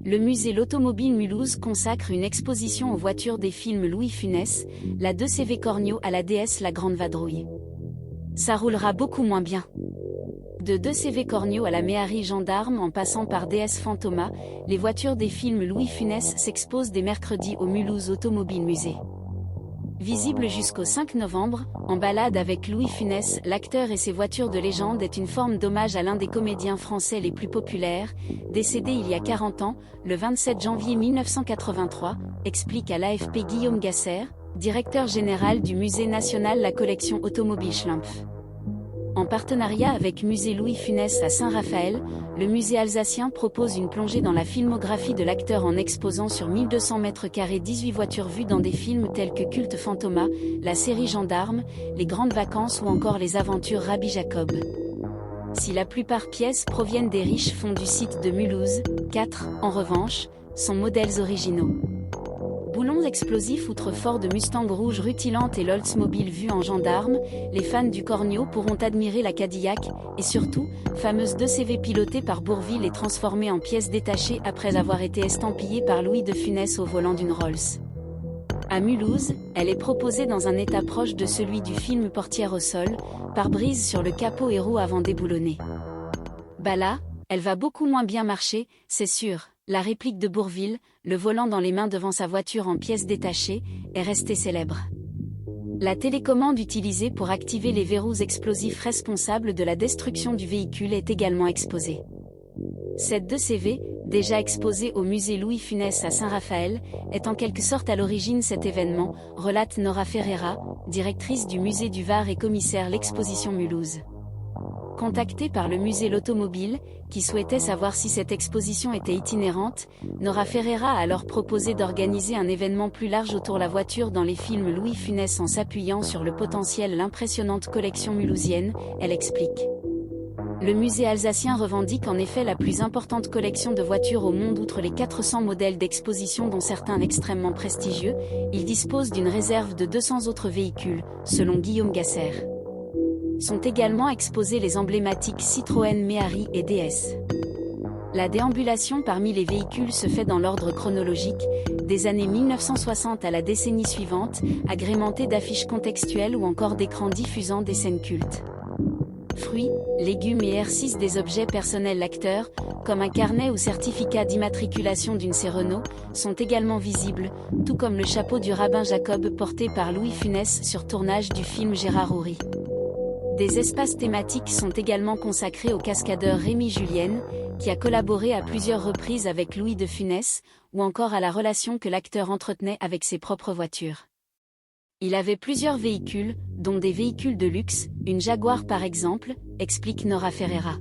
Le musée L'Automobile Mulhouse consacre une exposition aux voitures des films Louis Funès, la 2CV Cornio à la DS La Grande Vadrouille. Ça roulera beaucoup moins bien. De 2CV Cornio à la Méhari Gendarme en passant par DS Fantômas, les voitures des films Louis Funès s'exposent dès mercredi au Mulhouse Automobile Musée. Visible jusqu'au 5 novembre, En balade avec Louis Funès, l'acteur et ses voitures de légende est une forme d'hommage à l'un des comédiens français les plus populaires, décédé il y a 40 ans, le 27 janvier 1983, explique à l'AFP Guillaume Gasser, directeur général du Musée national la collection Automobile Schlumpf. En partenariat avec Musée Louis Funès à Saint-Raphaël, le musée alsacien propose une plongée dans la filmographie de l'acteur en exposant sur 1200 m² 18 voitures vues dans des films tels que Culte Fantômas, la série Gendarme, Les Grandes Vacances ou encore Les Aventures Rabbi Jacob. Si la plupart pièces proviennent des riches fonds du site de Mulhouse, 4, en revanche, sont modèles originaux. Boulons explosifs outre Ford Mustang rouge rutilante et l'Oldsmobile vue en gendarme, les fans du Cornio pourront admirer la Cadillac, et surtout, fameuse 2CV pilotée par Bourvil et transformée en pièces détachées après avoir été estampillée par Louis de Funès au volant d'une Rolls. À Mulhouse, elle est proposée dans un état proche de celui du film Portière au sol, pare-brise sur le capot et roues avant déboulonnées. Bah là, elle va beaucoup moins bien marcher, c'est sûr. La réplique de Bourvil, le volant dans les mains devant sa voiture en pièces détachées, est restée célèbre. La télécommande utilisée pour activer les verrous explosifs responsables de la destruction du véhicule est également exposée. Cette 2CV, déjà exposée au musée Louis Funès à Saint-Raphaël, est en quelque sorte à l'origine cet événement, relate Nora Ferreira, directrice du musée du Var et commissaire l'exposition Mulhouse. Contactée par le musée L'Automobile, qui souhaitait savoir si cette exposition était itinérante, Nora Ferreira a alors proposé d'organiser un événement plus large autour la voiture dans les films Louis Funès en s'appuyant sur le potentiel l'impressionnante collection mulhousienne, elle explique. Le musée alsacien revendique en effet la plus importante collection de voitures au monde outre les 400 modèles d'exposition dont certains extrêmement prestigieux, il dispose d'une réserve de 200 autres véhicules, selon Guillaume Gasser. Sont également exposés les emblématiques Citroën Méhari et DS. La déambulation parmi les véhicules se fait dans l'ordre chronologique, des années 1960 à la décennie suivante, agrémentée d'affiches contextuelles ou encore d'écrans diffusant des scènes cultes. Fruits, légumes et R6 des objets personnels l'acteur, comme un carnet ou certificat d'immatriculation d'une Renault, sont également visibles, tout comme le chapeau du rabbin Jacob porté par Louis Funès sur tournage du film Gérard Houry. Des espaces thématiques sont également consacrés au cascadeur Rémi Julienne, qui a collaboré à plusieurs reprises avec Louis de Funès, ou encore à la relation que l'acteur entretenait avec ses propres voitures. Il avait plusieurs véhicules, dont des véhicules de luxe, une Jaguar par exemple, explique Nora Ferreira.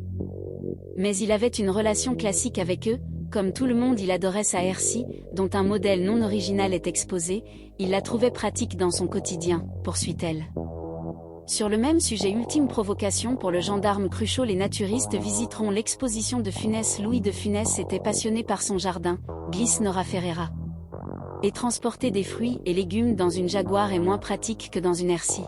Mais il avait une relation classique avec eux, comme tout le monde il adorait sa RC, dont un modèle non original est exposé, il la trouvait pratique dans son quotidien, poursuit-elle. Sur le même sujet ultime provocation pour le gendarme Cruchot, les naturistes visiteront l'exposition de Funès. Louis de Funès était passionné par son jardin, glisse Nora Ferreira. Et transporter des fruits et légumes dans une Jaguar est moins pratique que dans une RC.